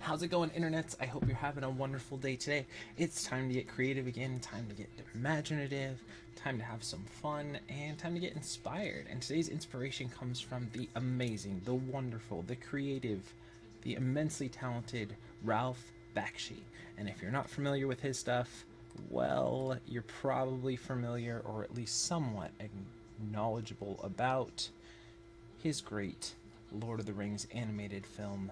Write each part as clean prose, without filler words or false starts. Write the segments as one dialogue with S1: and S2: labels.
S1: How's it going, internets? I hope you're having a wonderful day today. It's time to get creative again, time to get imaginative, time to have some fun, and time to get inspired. And today's inspiration comes from the amazing, the wonderful, the creative, the immensely talented Ralph Bakshi. And if you're not familiar with his stuff, well, you're probably familiar or at least somewhat knowledgeable about his great Lord of the Rings animated film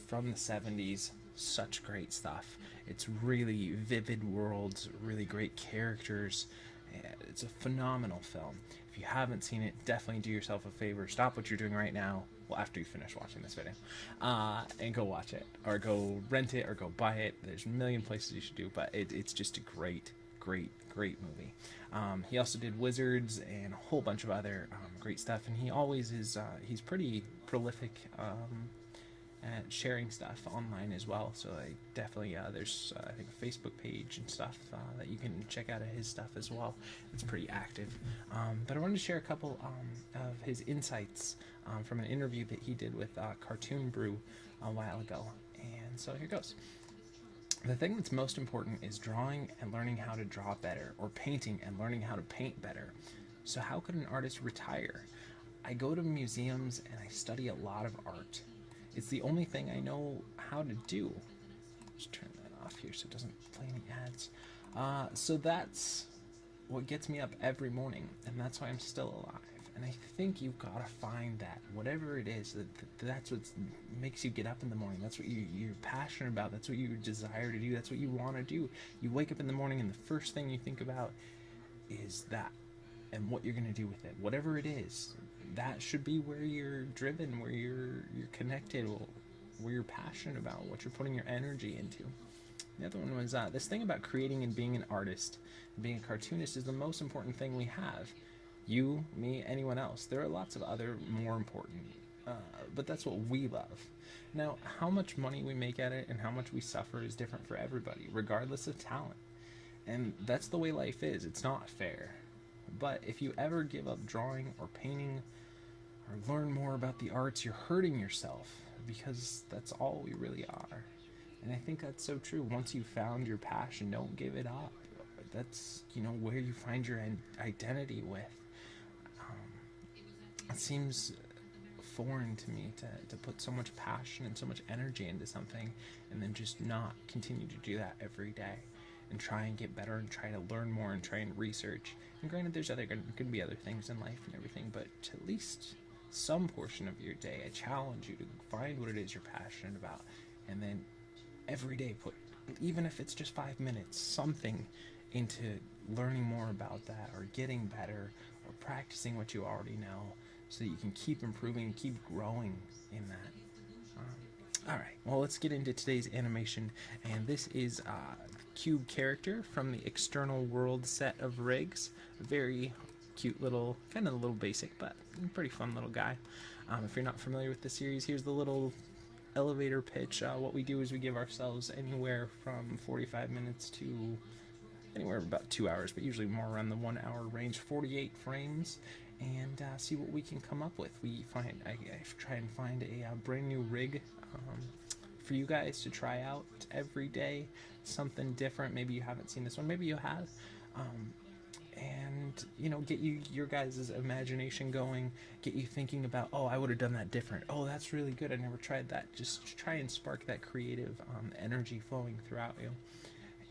S1: from the 70s. Such great stuff. It's really vivid worlds, really great characters. It's a phenomenal film. If you haven't seen it, definitely do yourself a favor. Stop what you're doing right now, well, after you finish watching this video, and go watch it, or go rent it, or go buy it. There's a million places you should do, but it's just a great movie. He also did Wizards and a whole bunch of other great stuff, and he always is, he's pretty prolific at sharing stuff online as well. So I definitely, there's I think a Facebook page and stuff that you can check out of his stuff as well. It's pretty active. But I wanted to share a couple of his insights from an interview that he did with Cartoon Brew a while ago. And so here goes. The thing that's most important is drawing and learning how to draw better, or painting and learning how to paint better. So how could an artist retire? I go to museums and I study a lot of art. It's the only thing I know how to do. Just turn that off here so it doesn't play any ads. So that's what gets me up every morning, and that's why I'm still alive. And I think you've got to find that, whatever it is, that's what makes you get up in the morning. That's what you're passionate about. That's what you desire to do. That's what you want to do. You wake up in the morning and the first thing you think about is that and what you're going to do with it. Whatever it is, that should be where you're driven, where you're connected, where you're passionate about, what you're putting your energy into. The other one was this thing about creating and being an artist, being a cartoonist is the most important thing we have. You, me, anyone else. There are lots of other more important, but that's what we love. Now, how much money we make at it and how much we suffer is different for everybody, regardless of talent. And that's the way life is. It's not fair. But if you ever give up drawing or painting or learn more about the arts, you're hurting yourself, because that's all we really are. And I think that's so true. Once you've found your passion, don't give it up. That's, where you find your identity with. It seems foreign to me to put so much passion and so much energy into something and then just not continue to do that every day and try and get better and try to learn more and try and research. And granted, there's going to be other things in life and everything, but at least some portion of your day, I challenge you to find what it is you're passionate about, and then every day put, even if it's just 5 minutes, something into learning more about that, or getting better, or practicing what you already know, so that you can keep improving, keep growing in that. Alright, well, let's get into today's animation, and this is Cube character from the External World set of rigs. Very cute little, kind of a little basic, but pretty fun little guy. If you're not familiar with the series, here's the little elevator pitch. What we do is we give ourselves anywhere from 45 minutes to anywhere about 2 hours, but usually more around the 1 hour range, 48 frames, and see what we can come up with. I try and find a brand new rig for you guys to try out every day, something different. Maybe you haven't seen this one, maybe you have, and get your guys' imagination going, get you thinking about, oh, I would have done that different, oh, that's really good, I never tried that. Just try and spark that creative energy flowing throughout you,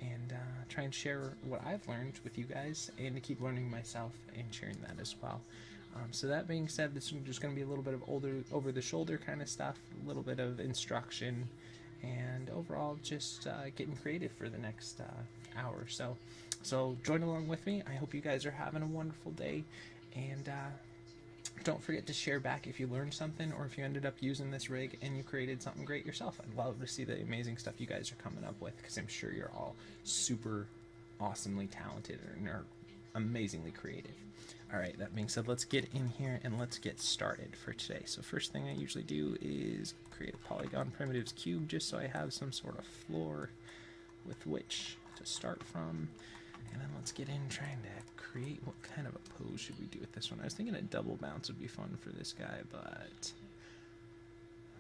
S1: and try and share what I've learned with you guys, and to keep learning myself and sharing that as well. So that being said, this is just going to be a little bit of over-the-shoulder kind of stuff, a little bit of instruction, and overall just getting creative for the next hour or so. So join along with me. I hope you guys are having a wonderful day, and don't forget to share back if you learned something, or if you ended up using this rig and you created something great yourself. I'd love to see the amazing stuff you guys are coming up with, because I'm sure you're all super awesomely talented and are amazingly creative. Alright, that being said, let's get in here and let's get started for today. So first thing I usually do is create a polygon primitives cube, just so I have some sort of floor with which to start from. And then let's get in trying to create, what kind of a pose should we do with this one? I was thinking a double bounce would be fun for this guy, but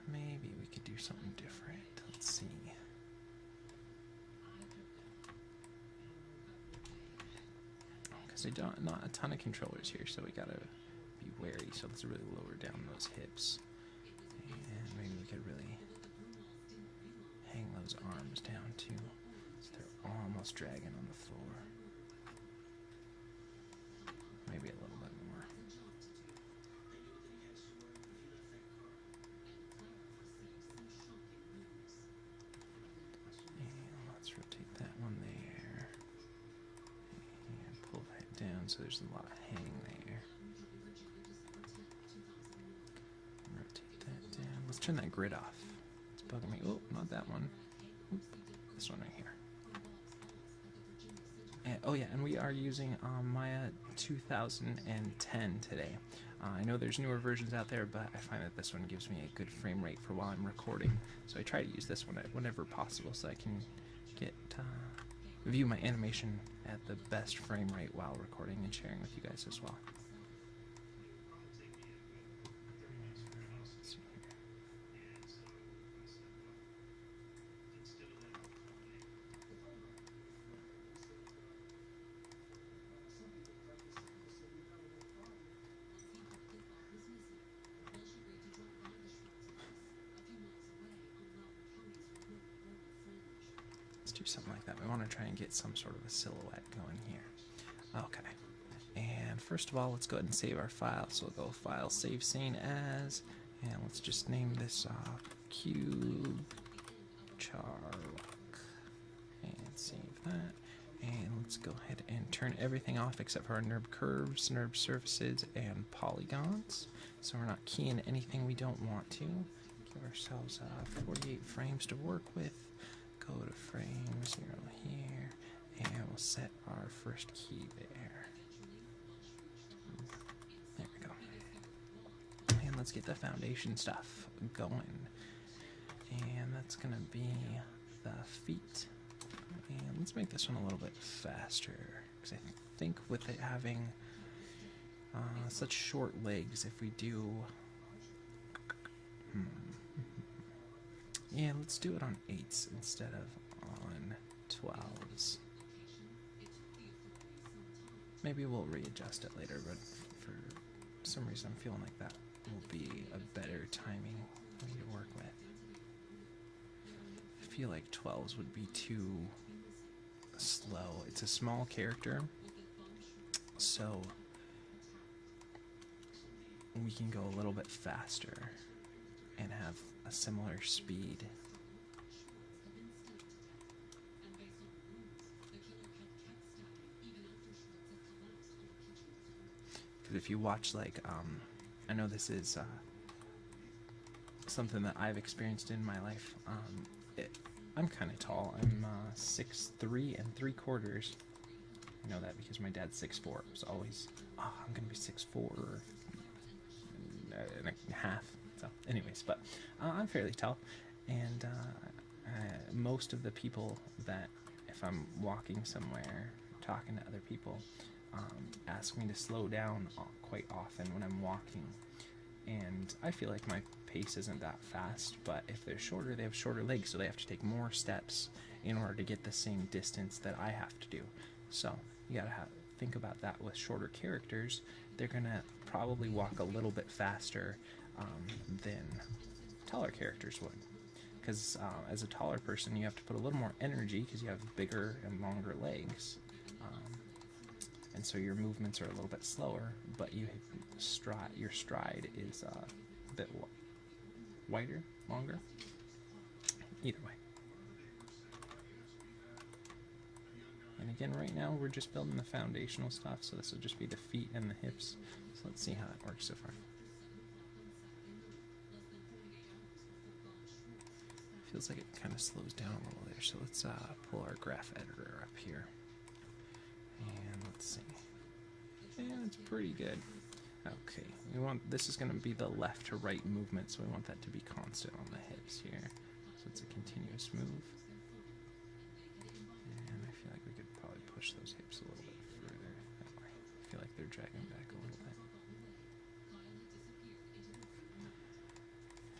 S1: maybe we could do something different. let's see. Because they don't, not a ton of controllers here, so we gotta be wary. So let's really lower down those hips, and maybe we could really hang those arms down too, so they're almost dragging on the floor. Maybe a little bit more. And let's rotate that one there. And pull that down so there's a lot of hang there. And rotate that down. Let's turn that grid off. It's bugging me. Oh, not that one. Oop, this one right here. And, oh yeah, and we are using Maya 2010 today. I know there's newer versions out there, but I find that this one gives me a good frame rate for while I'm recording. So I try to use this one whenever possible so I can get view my animation at the best frame rate while recording and sharing with you guys as well. Do something like that. We want to try and get some sort of a silhouette going here. Okay. And first of all, let's go ahead and save our file. So we'll go File, Save Scene As, and let's just name this Cube Charlock. And save that. And let's go ahead and turn everything off except for our NURB curves, NURB surfaces, and polygons. So we're not keying anything we don't want to. Give ourselves 48 frames to work with. Go to frame 0 here, and we'll set our first key there. There we go. And let's get the foundation stuff going. And that's going to be the feet. And let's make this one a little bit faster, because I think with it having such short legs, if we do... Yeah, let's do it on 8s instead of on 12s. Maybe we'll readjust it later, but for some reason I'm feeling like that will be a better timing for me to work with. I feel like 12s would be too slow. It's a small character, so we can go a little bit faster and have a similar speed. Because if you watch, like, I know this is something that I've experienced in my life. I'm kind of tall. I'm 6'3" and 3/4. I know that because my dad's 6'4". I was always, I'm gonna be 6'4" and a half. So, anyways, but I'm fairly tall, and most of the people that, if I'm walking somewhere, talking to other people, ask me to slow down quite often when I'm walking, and I feel like my pace isn't that fast, but if they're shorter, they have shorter legs, so they have to take more steps in order to get the same distance that I have to do. So, you gotta think about that with shorter characters. They're gonna probably walk a little bit faster than taller characters would, because as a taller person you have to put a little more energy because you have bigger and longer legs, and so your movements are a little bit slower, but your stride is a bit wider, longer. Either way. And again, right now we're just building the foundational stuff, so this will just be the feet and the hips. So let's see how it works so far. Feels like it kind of slows down a little there, so let's pull our graph editor up here. And let's see. And it's pretty good. Okay, this is going to be the left to right movement, so we want that to be constant on the hips here. So it's a continuous move. And I feel like we could probably push those hips a little bit further that way. I feel like they're dragging back a little bit.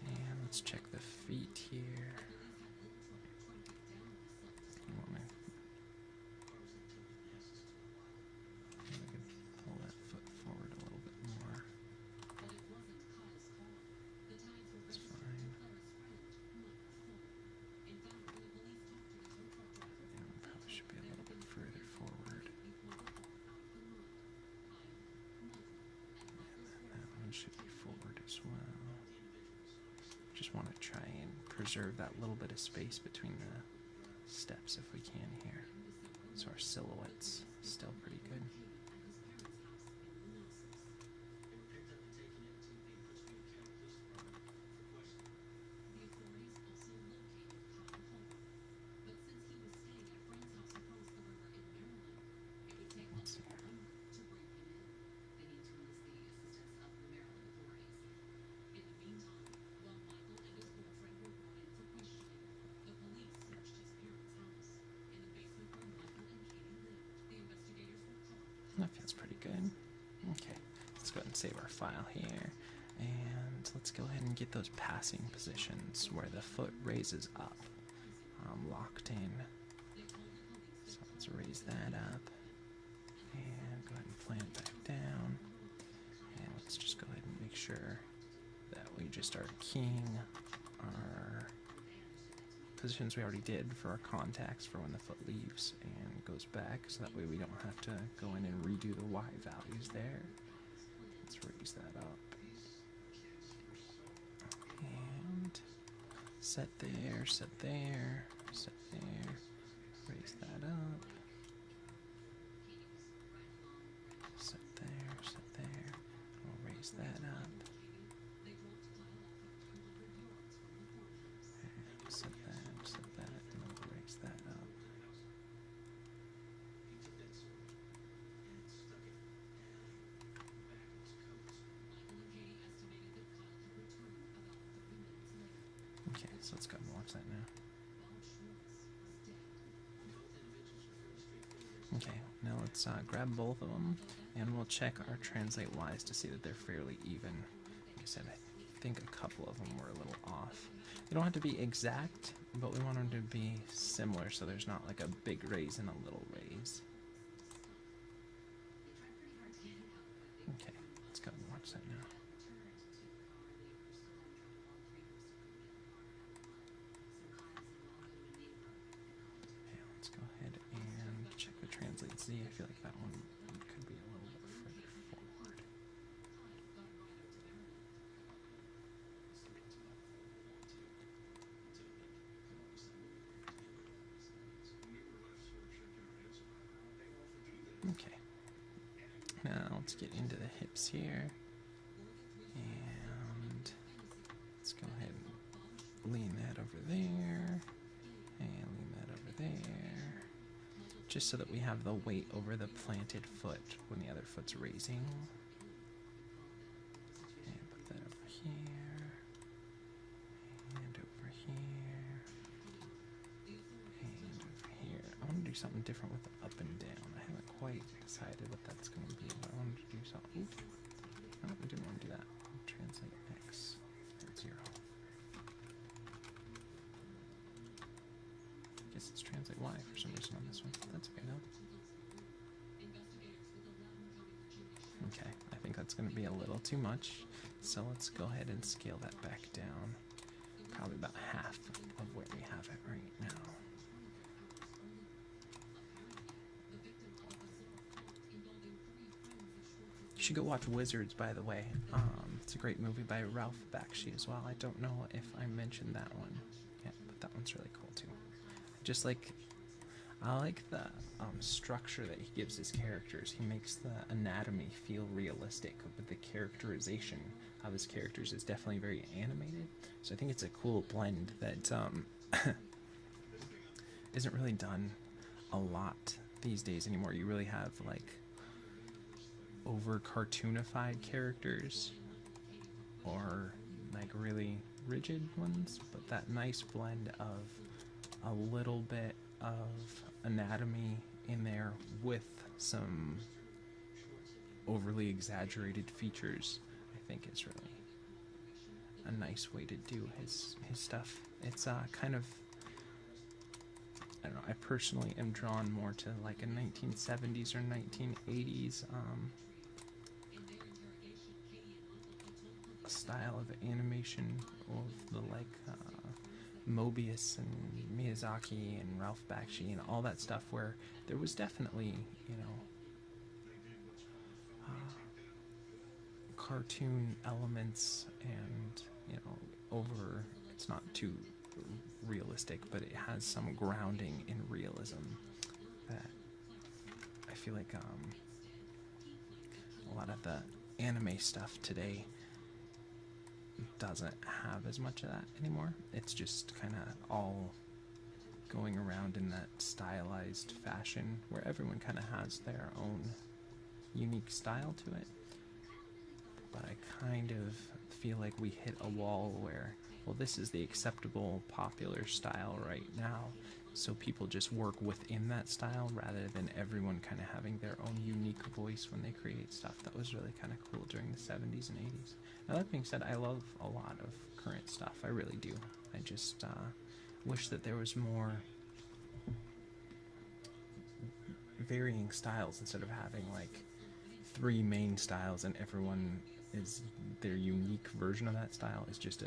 S1: And let's check the feet here. Just want to try and preserve that little bit of space between the steps if we can here. So our silhouette's still pretty good. Let's see. That feels pretty good. Okay, let's go ahead and save our file here. And let's go ahead and get those passing positions where the foot raises up. Locked in. So let's raise that up. And go ahead and plant it back down. And let's just go ahead and make sure that we just are keying our positions we already did for our contacts for when the foot leaves and goes back, so that way we don't have to go in and redo the Y values there. Let's raise that up. And set there, set there, set there, raise that up. Set there, set there, we'll raise that up. Set that, and we'll raise that up. Okay, so let's go and watch that now. Okay, now let's grab both of them, and we'll check our translate Y's to see that they're fairly even. Like I said, I think a couple of them were a little off. They don't have to be exact, but we want them to be similar so there's not like a big raise and a little raise. Okay, let's go and watch that now. Okay, let's go ahead and check the translate Z. I feel like that one could be a little bit further forward. Okay, now let's get into the hips here, and let's go ahead and lean that over there, and lean that over there, just so that we have the weight over the planted foot when the other foot's raising. And put that over here, and over here, and over here. I want to do something different with the up and down. I haven't quite decided what that's going to be, but I wanted to do something. Oops. No, I didn't want to do that. Translate X at 0. I guess it's translate Y for some reason on this one. That's okay though. Okay, I think that's going to be a little too much, so let's go ahead and scale that back down. Probably about half of where we have it right now. You should go watch Wizards, by the way. It's a great movie by Ralph Bakshi as well. I don't know if I mentioned that one yet, but that one's really cool too. I like the structure that he gives his characters. He makes the anatomy feel realistic, but the characterization of his characters is definitely very animated. So I think it's a cool blend that isn't really done a lot these days anymore. You really have like over cartoonified characters or like really rigid ones, but that nice blend of a little bit of anatomy in there with some overly exaggerated features, I think is really a nice way to do his stuff. It's kind of, I don't know, I personally am drawn more to like a 1970s or 1980s style of animation of the like Mobius and Miyazaki and Ralph Bakshi and all that stuff, where there was definitely, you know, cartoon elements and, you know, over it's not too realistic, but it has some grounding in realism that I feel like a lot of the anime stuff today doesn't have as much of that anymore. It's just kind of all going around in that stylized fashion where everyone kind of has their own unique style to it. But I kind of feel like we hit a wall where, well, this is the acceptable popular style right now, so people just work within that style rather than everyone kind of having their own unique voice when they create stuff. That was really kind of cool during the 70s and 80s. Now, that being said, I love a lot of current stuff. I really do. I just wish that there was more varying styles instead of having like 3 main styles and everyone is their unique version of that style is just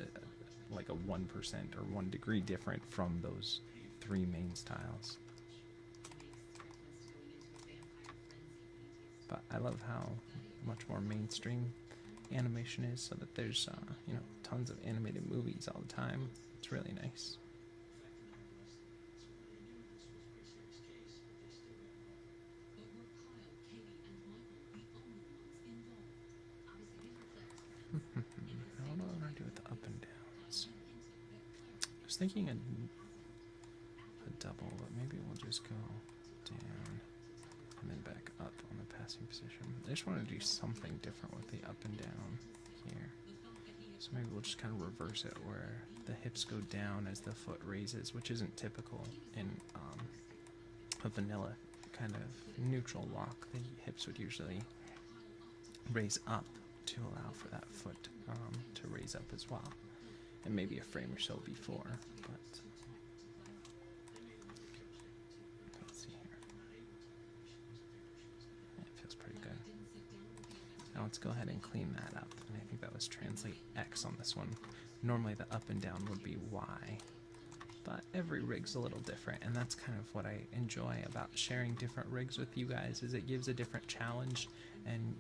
S1: like a 1% or 1 degree different from those 3 main styles. But I love how much more mainstream animation is, so that there's tons of animated movies all the time. It's really nice. I don't know what I'm gonna do with the up and downs. I was thinking a double, but maybe we'll just go down and then back up on the passing position. I just want to do something different with the up and down here. So maybe we'll just kind of reverse it where the hips go down as the foot raises, which isn't typical in a vanilla kind of neutral walk. The hips would usually raise up to allow for that foot to raise up as well. And maybe a frame or so before, but let's see here. Yeah, it feels pretty good. Now let's go ahead and clean that up. And I think that was translate X on this one. Normally the up and down would be Y, but every rig's a little different, and that's kind of what I enjoy about sharing different rigs with you guys, is it gives a different challenge, and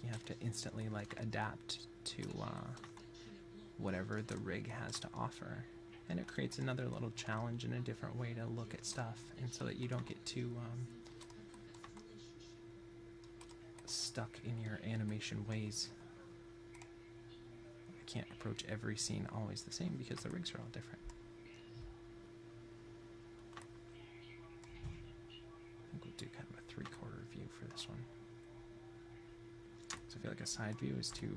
S1: you have to instantly like adapt to whatever the rig has to offer, and it creates another little challenge and a different way to look at stuff, and so that you don't get too stuck in your animation ways. I can't approach every scene always the same because the rigs are all different. I think we'll do kind of a 3/4 view for this one. So I feel like a side view is too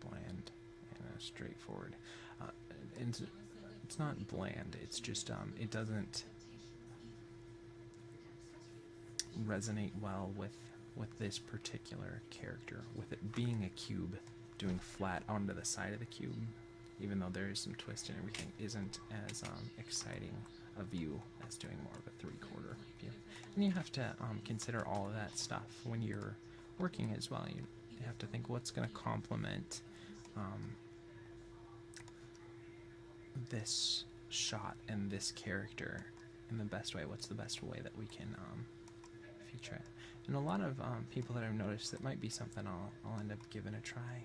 S1: bland and straightforward. And it's not bland, it's just it doesn't resonate well with this particular character, with it being a cube doing flat onto the side of the cube, even though there is some twist and everything, isn't as exciting a view as doing more of a 3/4 view. And you have to consider all of that stuff when you're working as well. You have to think what's going to complement this shot and this character in the best way. What's the best way that we can feature it? And a lot of people that I've noticed, that might be something I'll end up giving a try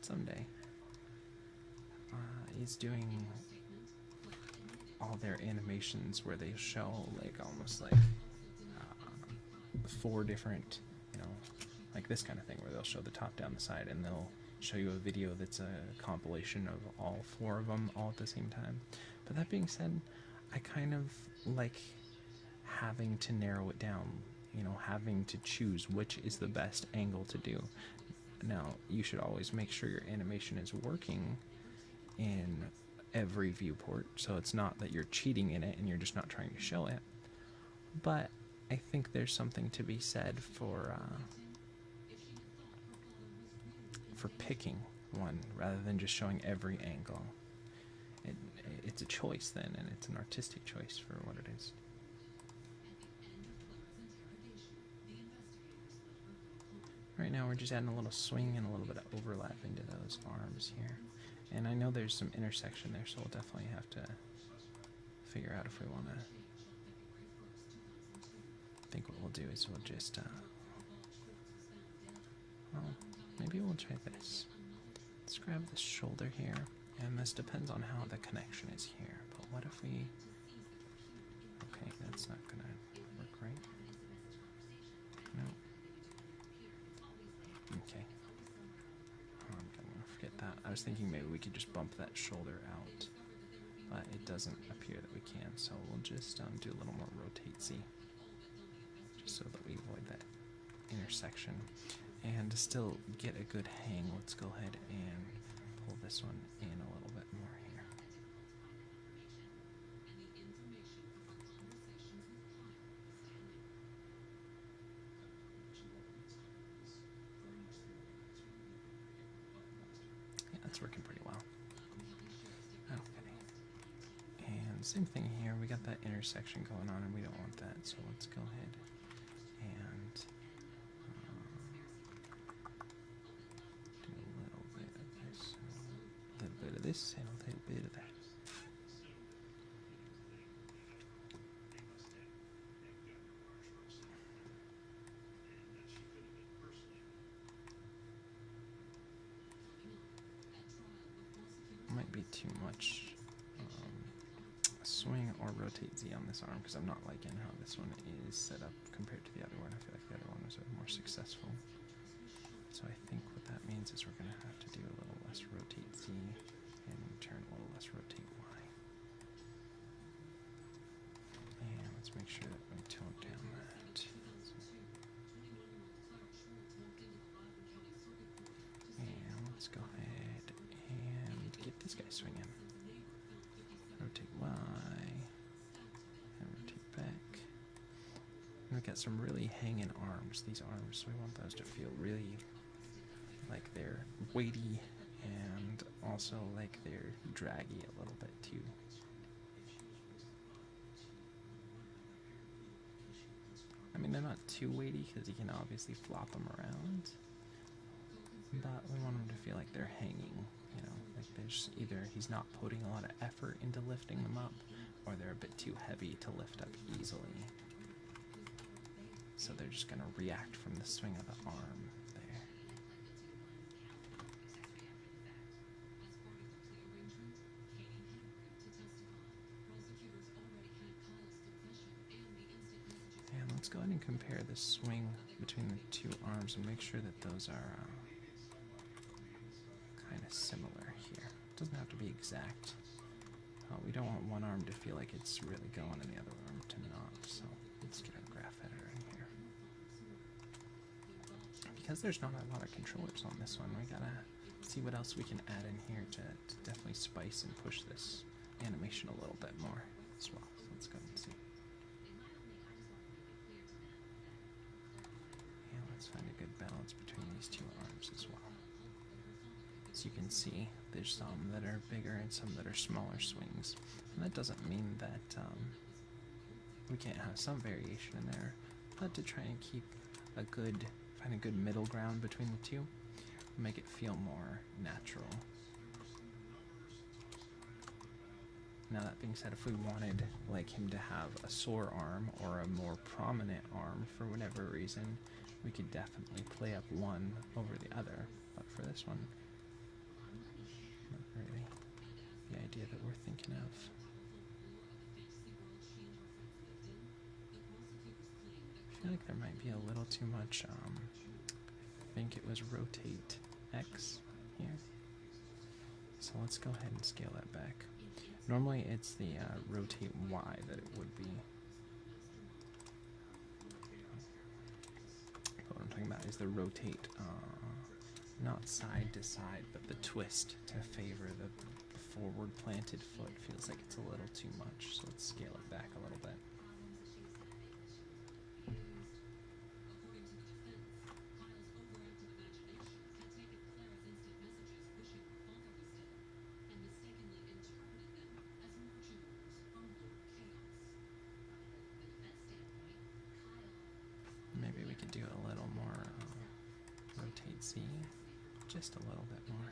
S1: someday, is doing all their animations where they show like almost like 4 different, like this kind of thing, where they'll show the top down the side and they'll show you a video that's a compilation of all 4 of them all at the same time. But that being said, I kind of like having to narrow it down, having to choose which is the best angle to do. Now, you should always make sure your animation is working in every viewport, so it's not that you're cheating in it and you're just not trying to show it. But I think there's something to be said for picking one rather than just showing every angle. It's a choice then, and it's an artistic choice for what it is. Right now we're just adding a little swing and a little bit of overlap into those arms here. And I know there's some intersection there, so we'll definitely have to figure out if we want to. I think what we'll do is we'll just, maybe we'll try this. let's grab this shoulder here, and this depends on how the connection is here. But what if we... Okay, that's not gonna work, right? No. Okay. Oh, I'm gonna forget that. I was thinking maybe we could just bump that shoulder out, but it doesn't appear that we can, so we'll just do a little more rotate-y, just so that we avoid that intersection. And to still get a good hang, let's go ahead and pull this one in a little bit more here. Yeah, that's working pretty well. Okay. And same thing here, we got that intersection going on and we don't want that, so let's go ahead and do a little bit of this, a little bit of this, and a little bit of that. Might be too much swing or rotate Z on this arm because I'm not liking how this one is set up compared to the other one. I feel like the other one was more successful. So I think what that means is we're going to have to do a little less rotate Z and turn a little less rotate Y. And let's make sure that we tone down that. And let's go ahead and get this guy swinging. Rotate Y, and rotate back. And we've got some really hanging arms. These arms, we want those to feel really like they're weighty and also like they're draggy a little bit too. I mean, they're not too weighty because you can obviously flop them around, but we want them to feel like they're hanging, you know, like there's either he's not putting a lot of effort into lifting them up, or they're a bit too heavy to lift up easily. So they're just going to react from the swing of the arm there. And let's go ahead and compare the swing between the two arms and make sure that those are kind of similar here. It doesn't have to be exact. We don't want one arm to feel like it's really going and the other arm to not, so let's get our graph editor in here. Because there's not a lot of controllers on this one, we gotta see what else we can add in here to definitely spice and push this animation a little bit more as well. So let's go and see. And let's find a good balance between these two arms as well. So you can see there's some that are bigger and some that are smaller swings. And that doesn't mean that we can't have some variation in there, but to try and keep find a good middle ground between the two, make it feel more natural. Now that being said, if we wanted like him to have a sore arm or a more prominent arm for whatever reason, we could definitely play up one over the other. But for this one, not really the idea that we're thinking of. I feel like there might be a little too much, I think it was rotate X here. So let's go ahead and scale that back. Normally it's the rotate Y that it would be. But what I'm talking about is the rotate, not side to side, but the twist to favor the forward planted foot. Feels like it's a little too much, so let's scale it back a little bit. Maybe we could do a little more rotate Z, just a little bit more.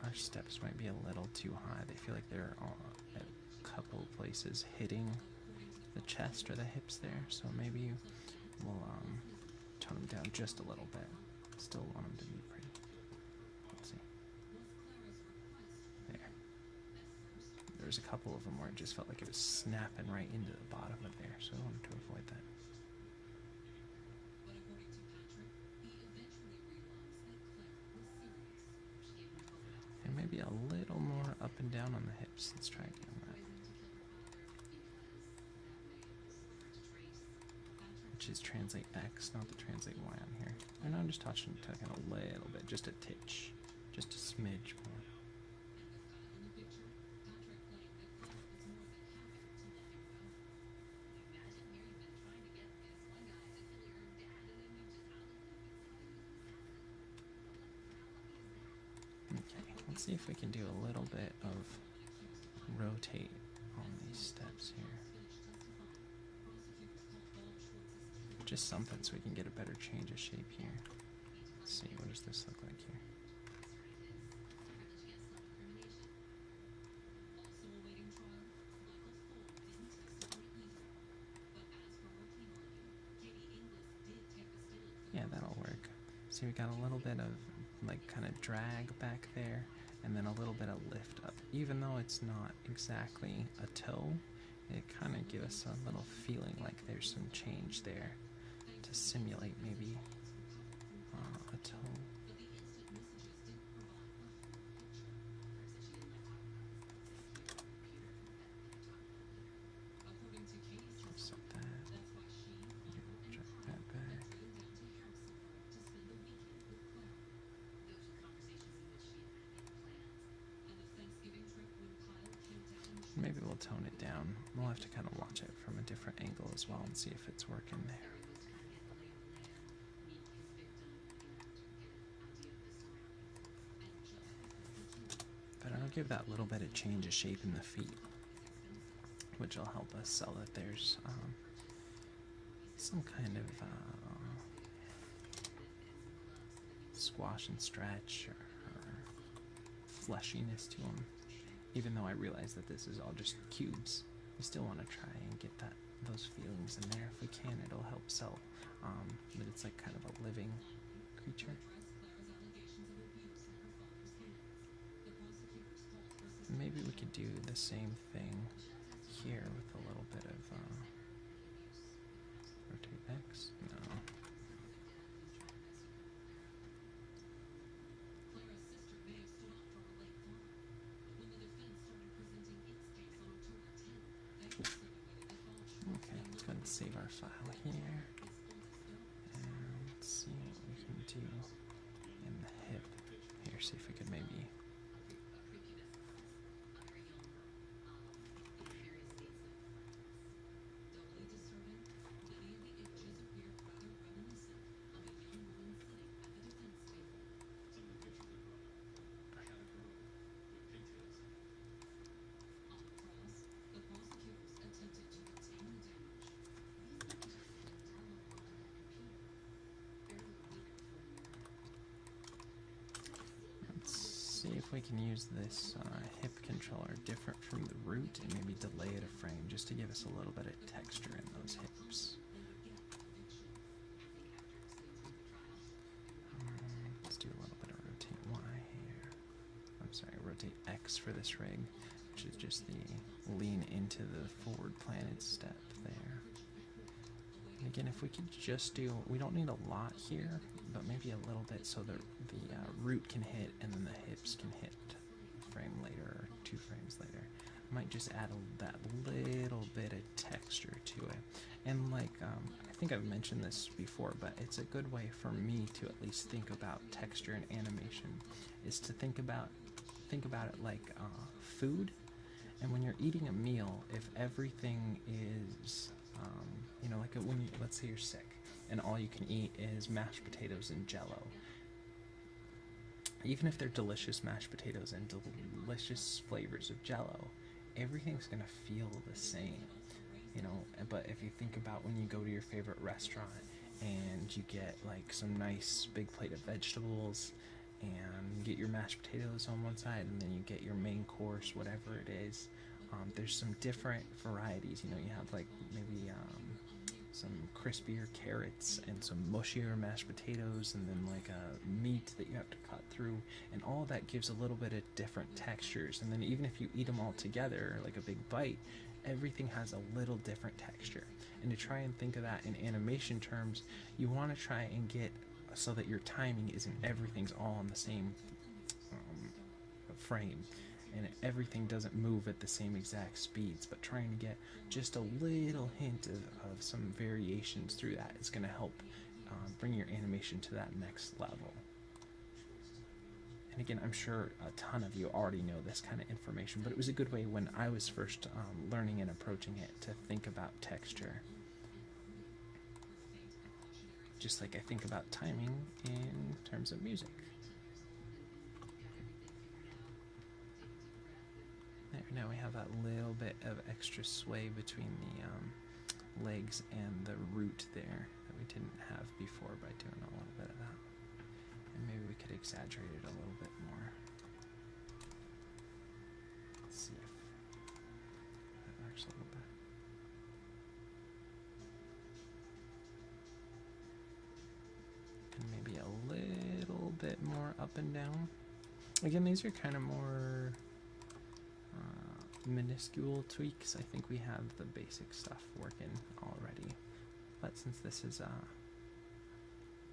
S1: our steps might be a little too high. They feel like they're at a couple places hitting the chest or the hips there, so maybe we'll tone them down just a little bit. Still want them to be pretty. Let's see. There. There's a couple of them where it just felt like it was snapping right into the bottom of there, so I wanted to avoid that. And maybe a little more up and down on the hips. Let's try again that. Which is translate X, not the translate Y on here. And I'm just touching a little bit, just a titch, just a smidge more. Okay, let's see if we can do a little bit of rotate on these steps here. Just something so we can get a better change of shape here. Let's see, what does this look like here? Yeah, that'll work. See, we got a little bit of like kind of drag back there, and then a little bit of lift up. Even though it's not exactly a toe, it kind of gives us a little feeling like there's some change there to simulate maybe a toe. Set that. Check that back. Maybe we'll tone it down. We'll have to kind of watch it from a different angle as well and see if it's working there. But I'll give that little bit of change of shape in the feet, which will help us sell that there's some kind of squash and stretch or fleshiness to them. Even though I realize that this is all just cubes, we still want to try and get those feelings in there. If we can, it'll help sell that it's like kind of a living creature. Maybe we could do the same thing here with a little bit of rotate X. No. Okay, let's go ahead and save our file here. And let's see what we can do in the hip here. See if we could maybe. See if we can use this hip controller different from the root and maybe delay it a frame just to give us a little bit of texture in those hips. Let's do a little bit of rotate Y here. I'm sorry, rotate X for this rig, which is just the lean into the forward planted step there. And again, if we could just do, we don't need a lot here, but maybe a little bit so the root can hit and then the hips can hit a frame later or 2 frames later. I might just add that little bit of texture to it. And like, I think I've mentioned this before, but it's a good way for me to at least think about texture and animation, is to think about it like food. And when you're eating a meal, if everything is like when let's say you're sick and all you can eat is mashed potatoes and Jello. Even if they're delicious mashed potatoes and delicious flavors of Jello, everything's gonna feel the same, But if you think about when you go to your favorite restaurant and you get like some nice big plate of vegetables and get your mashed potatoes on one side, and then you get your main course, whatever it is. There's some different varieties. You know, you have like maybe some crispier carrots and some mushier mashed potatoes, and then like a meat that you have to cut through, and all of that gives a little bit of different textures. And then even if you eat them all together, like a big bite, everything has a little different texture. And to try and think of that in animation terms, you want to try and get so that your timing isn't everything's all on the same frame, and everything doesn't move at the same exact speeds, but trying to get just a little hint of some variations through that is going to help bring your animation to that next level. And again, I'm sure a ton of you already know this kind of information, but it was a good way when I was first learning and approaching it to think about texture. Just like I think about timing in terms of music. There, now we have that little bit of extra sway between the legs and the root there that we didn't have before by doing a little bit of that. And maybe we could exaggerate it a little bit more. Let's see if that works a little bit. And maybe a little bit more up and down. Again, these are kind of more minuscule tweaks. I think we have the basic stuff working already, but since this is a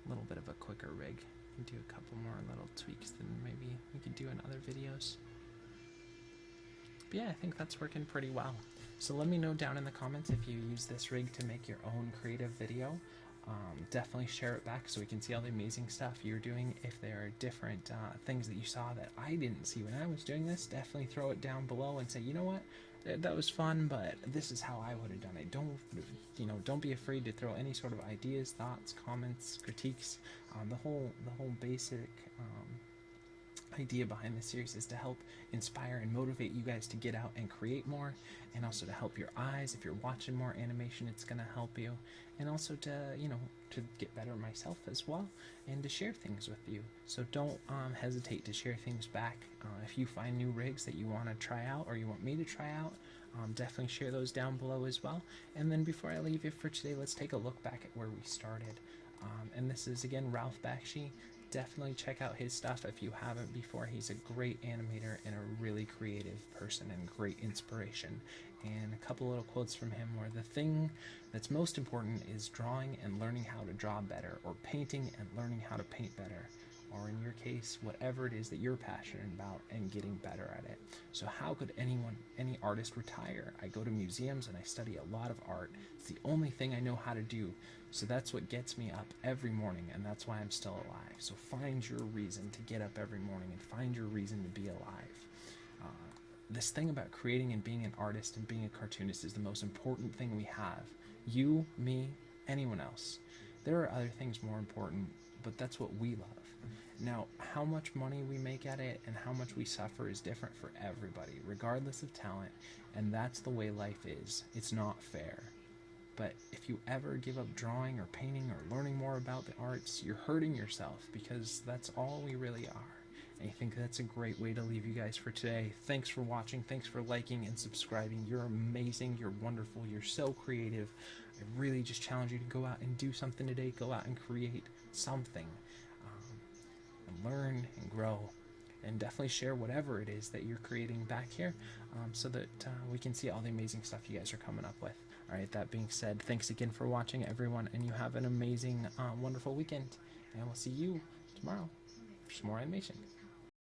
S1: little bit of a quicker rig, we can do a couple more little tweaks, then maybe we could do in other videos. But yeah, I think that's working pretty well. So let me know down in the comments if you use this rig to make your own creative video. Definitely share it back so we can see all the amazing stuff you're doing. If there are different things that you saw that I didn't see when I was doing this, definitely throw it down below and say, you know what, that was fun, but this is how I would have done it. Don't be afraid to throw any sort of ideas, thoughts, comments, critiques. The whole basic idea behind this series is to help inspire and motivate you guys to get out and create more, and also to help your eyes. If you're watching more animation, it's going to help you, and also to to get better myself as well, and to share things with you. So don't hesitate to share things back. If you find new rigs that you want to try out or you want me to try out, definitely share those down below as well. And then before I leave you for today, let's take a look back at where we started. And this is again Ralph Bakshi. Definitely check out his stuff if you haven't before. He's a great animator and a really creative person and great inspiration. And a couple little quotes from him were, the thing that's most important is drawing and learning how to draw better, or painting and learning how to paint better, or in your case, whatever it is that you're passionate about and getting better at it. So how could any artist retire? I go to museums and I study a lot of art. It's the only thing I know how to do. So that's what gets me up every morning, and that's why I'm still alive. So find your reason to get up every morning and find your reason to be alive. This thing about creating and being an artist and being a cartoonist is the most important thing we have. You, me, anyone else. There are other things more important, but that's what we love. Now, how much money we make at it and how much we suffer is different for everybody, regardless of talent, and that's the way life is. It's not fair. But if you ever give up drawing or painting or learning more about the arts, you're hurting yourself, because that's all we really are. And I think that's a great way to leave you guys for today. Thanks for watching. Thanks for liking and subscribing. You're amazing. You're wonderful. You're so creative. I really just challenge you to go out and do something today. Go out and create something. And learn and grow. And definitely share whatever it is that you're creating back here, so that we can see all the amazing stuff you guys are coming up with. Alright, that being said, thanks again for watching, everyone, and you have an amazing, wonderful weekend. And we'll see you tomorrow for some more animation.